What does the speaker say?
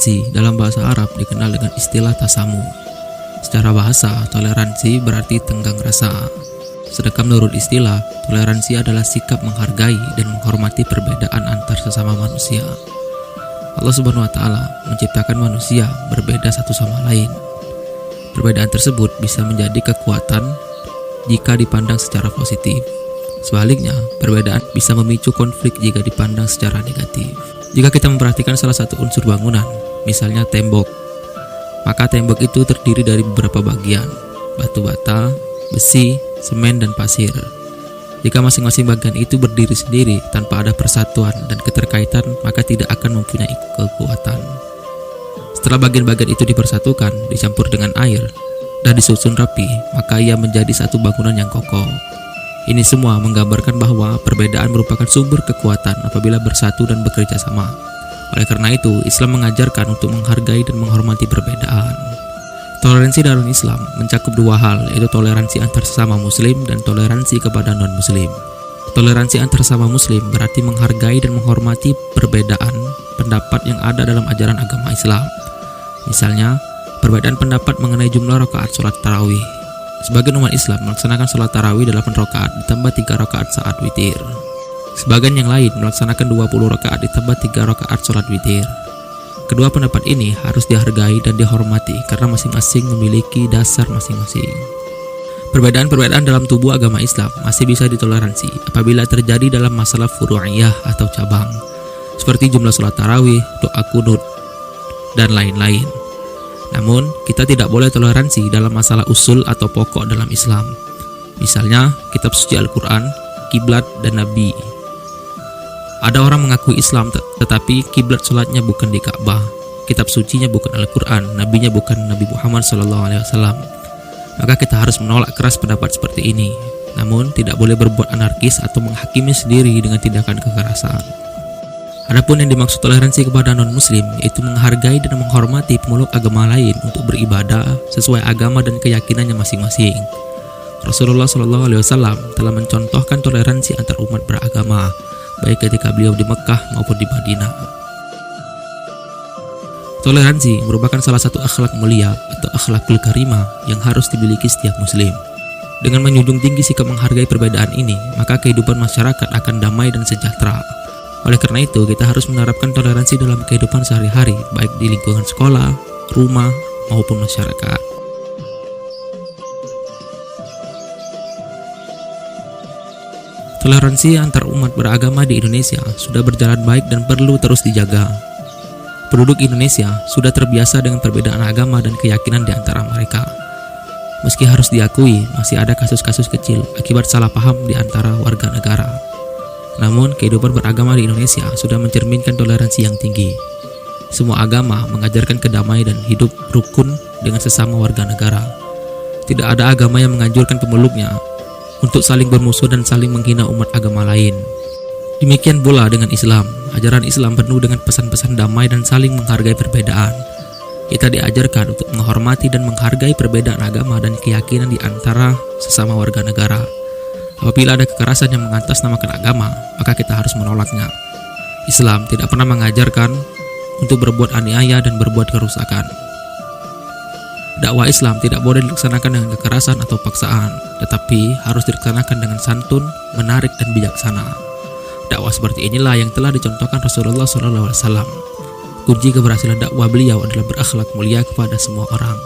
Toleransi dalam bahasa Arab dikenal dengan istilah tasamu. Secara bahasa, toleransi berarti tenggang rasa. Sedangkan menurut istilah, toleransi adalah sikap menghargai dan menghormati perbedaan antar sesama manusia. Allah Subhanahu wa Ta'ala menciptakan manusia berbeda satu sama lain. Perbedaan tersebut bisa menjadi kekuatan jika dipandang secara positif. Sebaliknya, perbedaan bisa memicu konflik jika dipandang secara negatif. Jika kita memperhatikan salah satu unsur bangunan, misalnya tembok, maka tembok itu terdiri dari beberapa bagian, batu bata, besi, semen, dan pasir. Jika masing-masing bagian itu berdiri sendiri tanpa ada persatuan dan keterkaitan, maka tidak akan mempunyai kekuatan. Setelah bagian-bagian itu dipersatukan, dicampur dengan air, dan disusun rapi, maka ia menjadi satu bangunan yang kokoh. Ini semua menggambarkan bahwa perbedaan merupakan sumber kekuatan apabila bersatu dan bekerja sama. Oleh karena itu, Islam mengajarkan untuk menghargai dan menghormati perbedaan. Toleransi dalam Islam mencakup dua hal, yaitu toleransi antar sesama muslim dan toleransi kepada non-muslim. Toleransi antar sesama muslim berarti menghargai dan menghormati perbedaan pendapat yang ada dalam ajaran agama Islam. Misalnya, perbedaan pendapat mengenai jumlah rakaat sholat tarawih. Sebagian umat Islam melaksanakan sholat tarawih 8 rakaat ditambah 3 rakaat saat witir. Sebagian yang lain melaksanakan 20 rakaat ditambah 3 rakaat sholat witir. Kedua pendapat ini harus dihargai dan dihormati karena masing-masing memiliki dasar masing-masing. Perbedaan-perbedaan dalam tubuh agama Islam masih bisa ditoleransi apabila terjadi dalam masalah furu'iyah atau cabang, seperti jumlah sholat tarawih, doa kunut, dan lain-lain. Namun, kita tidak boleh toleransi dalam masalah usul atau pokok dalam Islam. Misalnya, kitab suci Al-Quran, kiblat, dan Nabi. Ada orang mengakui Islam tetapi kiblat sholatnya bukan di Ka'bah, kitab sucinya bukan Al-Quran, nabinya bukan Nabi Muhammad SAW. Maka kita harus menolak keras pendapat seperti ini. Namun, tidak boleh berbuat anarkis atau menghakimi sendiri dengan tindakan kekerasan. Adapun yang dimaksud toleransi kepada non-muslim yaitu menghargai dan menghormati pemeluk agama lain untuk beribadah sesuai agama dan keyakinannya masing-masing. Rasulullah SAW telah mencontohkan toleransi antar umat beragama, baik ketika beliau di Mekah maupun di Madinah. Toleransi merupakan salah satu akhlak mulia atau akhlakul karimah yang harus dimiliki setiap muslim. Dengan menjunjung tinggi sikap menghargai perbedaan ini, maka kehidupan masyarakat akan damai dan sejahtera. Oleh karena itu, kita harus menerapkan toleransi dalam kehidupan sehari-hari, baik di lingkungan sekolah, rumah, maupun masyarakat. Toleransi antar umat beragama di Indonesia sudah berjalan baik dan perlu terus dijaga. Penduduk Indonesia sudah terbiasa dengan perbedaan agama dan keyakinan di antara mereka. Meski harus diakui, masih ada kasus-kasus kecil akibat salah paham di antara warga negara. Namun, kehidupan beragama di Indonesia sudah mencerminkan toleransi yang tinggi. Semua agama mengajarkan kedamaian dan hidup rukun dengan sesama warga negara. Tidak ada agama yang menganjurkan pemeluknya untuk saling bermusuh dan saling menghina umat agama lain. Demikian pula dengan Islam. Ajaran Islam penuh dengan pesan-pesan damai dan saling menghargai perbedaan. Kita diajarkan untuk menghormati dan menghargai perbedaan agama dan keyakinan di antara sesama warga negara. Apabila ada kekerasan yang mengatasnamakan agama, maka kita harus menolaknya. Islam tidak pernah mengajarkan untuk berbuat aniaya dan berbuat kerusakan. Dakwah Islam tidak boleh dilaksanakan dengan kekerasan atau paksaan, tetapi harus dilaksanakan dengan santun, menarik, dan bijaksana. Dakwah seperti inilah yang telah dicontohkan Rasulullah SAW. Kunci keberhasilan dakwah beliau adalah berakhlak mulia kepada semua orang.